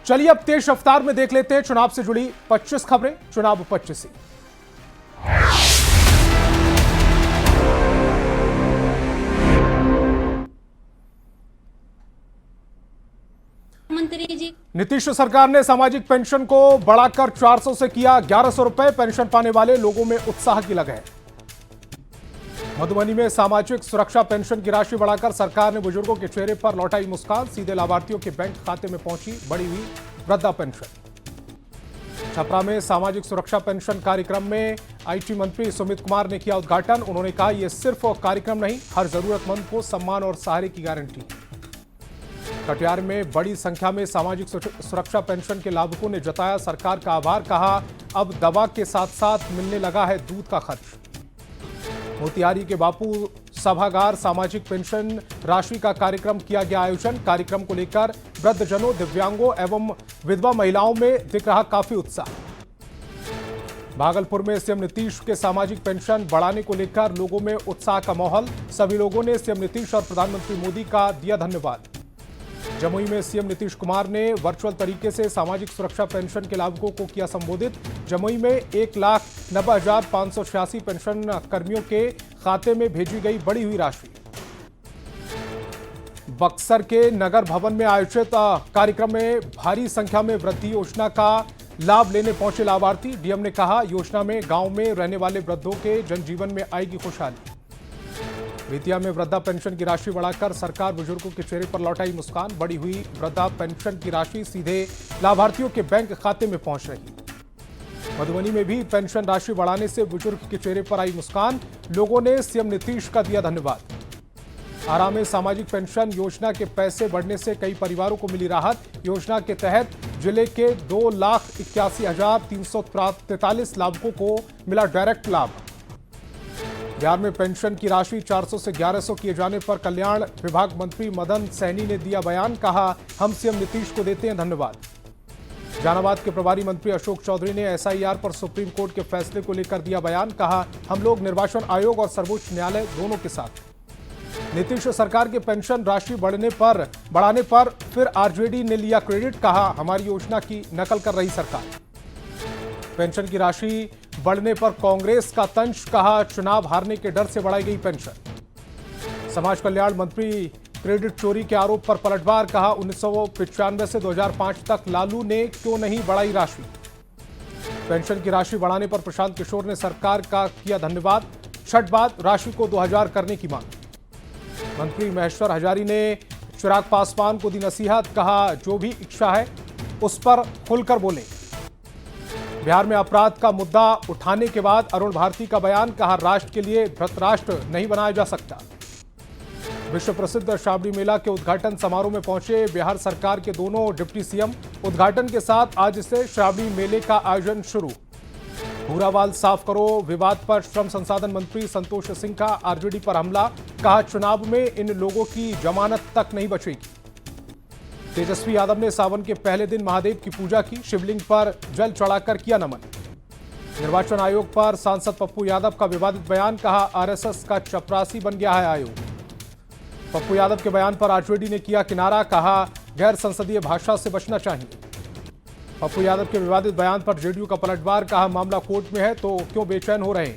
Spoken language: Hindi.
चलिए अब तेज रफ्तार में देख लेते हैं चुनाव से जुड़ी 25 खबरें। चुनाव 25। मंत्री जी, नीतीश सरकार ने सामाजिक पेंशन को बढ़ाकर 400 से किया 1100 रुपए। पेंशन पाने वाले लोगों में उत्साह की लहर है। मधुबनी में सामाजिक सुरक्षा पेंशन की राशि बढ़ाकर सरकार ने बुजुर्गों के चेहरे पर लौटाई मुस्कान। सीधे लाभार्थियों के बैंक खाते में पहुंची बढ़ी हुई वृद्धा पेंशन। छपरा में सामाजिक सुरक्षा पेंशन कार्यक्रम में आईटी मंत्री सुमित कुमार ने किया उद्घाटन। उन्होंने कहा यह सिर्फ कार्यक्रम नहीं, हर जरूरतमंद को सम्मान और सहारे की गारंटी। कटिहार में बड़ी संख्या में सामाजिक सुरक्षा पेंशन के लाभुकों ने जताया सरकार का आभार। कहा अब दवा के साथ साथ मिलने लगा है दूध का खर्च। मोतिहारी के बापू सभागार सामाजिक पेंशन राशि का कार्यक्रम किया गया आयोजन। कार्यक्रम को लेकर वृद्धजनों, दिव्यांगों एवं विधवा महिलाओं में दिख रहा काफी उत्साह। भागलपुर में सीएम नीतीश के सामाजिक पेंशन बढ़ाने को लेकर लोगों में उत्साह का माहौल। सभी लोगों ने सीएम नीतीश और प्रधानमंत्री मोदी का दिया धन्यवाद। जमुई में सीएम नीतीश कुमार ने वर्चुअल तरीके से सामाजिक सुरक्षा पेंशन के लाभुकों को किया संबोधित। जमुई में 1,90,586 पेंशन कर्मियों के खाते में भेजी गई बढ़ी हुई राशि। बक्सर के नगर भवन में आयोजित कार्यक्रम में भारी संख्या में वृद्धि योजना का लाभ लेने पहुंचे लाभार्थी। डीएम ने कहा योजना में गांव में रहने वाले वृद्धों के जनजीवन में आएगी खुशहाली। बेतिया में वृद्धा पेंशन की राशि बढ़ाकर सरकार बुजुर्गों के चेहरे पर लौटाई मुस्कान। बढ़ी हुई वृद्धा पेंशन की राशि सीधे लाभार्थियों के बैंक खाते में पहुंच रही। मधुबनी में भी पेंशन राशि बढ़ाने से बुजुर्ग के चेहरे पर आई मुस्कान। लोगों ने सीएम नीतीश का दिया धन्यवाद। आरा में सामाजिक पेंशन योजना के पैसे बढ़ने से कई परिवारों को मिली राहत। योजना के तहत जिले के 2,81,343 लाभुकों को मिला डायरेक्ट लाभ। बिहार में पेंशन की राशि 400 से 1100 किए जाने पर कल्याण विभाग मंत्री मदन सहनी ने दिया बयान। कहा हम सीएम नीतीश को देते हैं धन्यवाद। जहानाबाद के प्रभारी मंत्री अशोक चौधरी ने एसआईआर पर सुप्रीम कोर्ट के फैसले को लेकर दिया बयान। कहा हम लोग निर्वाचन आयोग और सर्वोच्च न्यायालय दोनों के साथ। नीतीश सरकार के पेंशन राशि बढ़ाने पर फिर आरजेडी ने लिया क्रेडिट। कहा हमारी योजना की नकल कर रही सरकार। पेंशन की राशि बढ़ने पर कांग्रेस का तंज। कहा चुनाव हारने के डर से बढ़ाई गई पेंशन। समाज कल्याण मंत्री क्रेडिट चोरी के आरोप पर पलटवार। कहा 1995 से 2005 तक लालू ने क्यों नहीं बढ़ाई राशि। पेंशन की राशि बढ़ाने पर प्रशांत किशोर ने सरकार का किया धन्यवाद। छठ बाद राशि को 2000 करने की मांग। मंत्री महेश्वर हजारी ने चिराग पासवान को दी नसीहत। कहा जो भी इच्छा है उस पर खुलकर बोले। बिहार में अपराध का मुद्दा उठाने के बाद अरुण भारती का बयान। कहा राष्ट्र के लिए धृतराष्ट्र नहीं बनाया जा सकता। विश्व प्रसिद्ध श्रावणी मेला के उद्घाटन समारोह में पहुंचे बिहार सरकार के दोनों डिप्टी सीएम। उद्घाटन के साथ आज से श्रावणी मेले का आयोजन शुरू। भूरावाल साफ करो विवाद पर श्रम संसाधन मंत्री संतोष सिंह का आरजेडी पर हमला। कहा चुनाव में इन लोगों की जमानत तक नहीं बचेगी। तेजस्वी यादव ने सावन के पहले दिन महादेव की पूजा की। शिवलिंग पर जल चढ़ाकर किया नमन। निर्वाचन आयोग पर सांसद पप्पू यादव का विवादित बयान। कहा आरएसएस का चपरासी बन गया है आयोग। पप्पू यादव के बयान पर आरजेडी ने किया किनारा। कहा गैर संसदीय भाषा से बचना चाहिए। पप्पू यादव के विवादित बयान पर जेडीयू का पलटवार। कहा मामला कोर्ट में है तो क्यों बेचैन हो रहे हैं।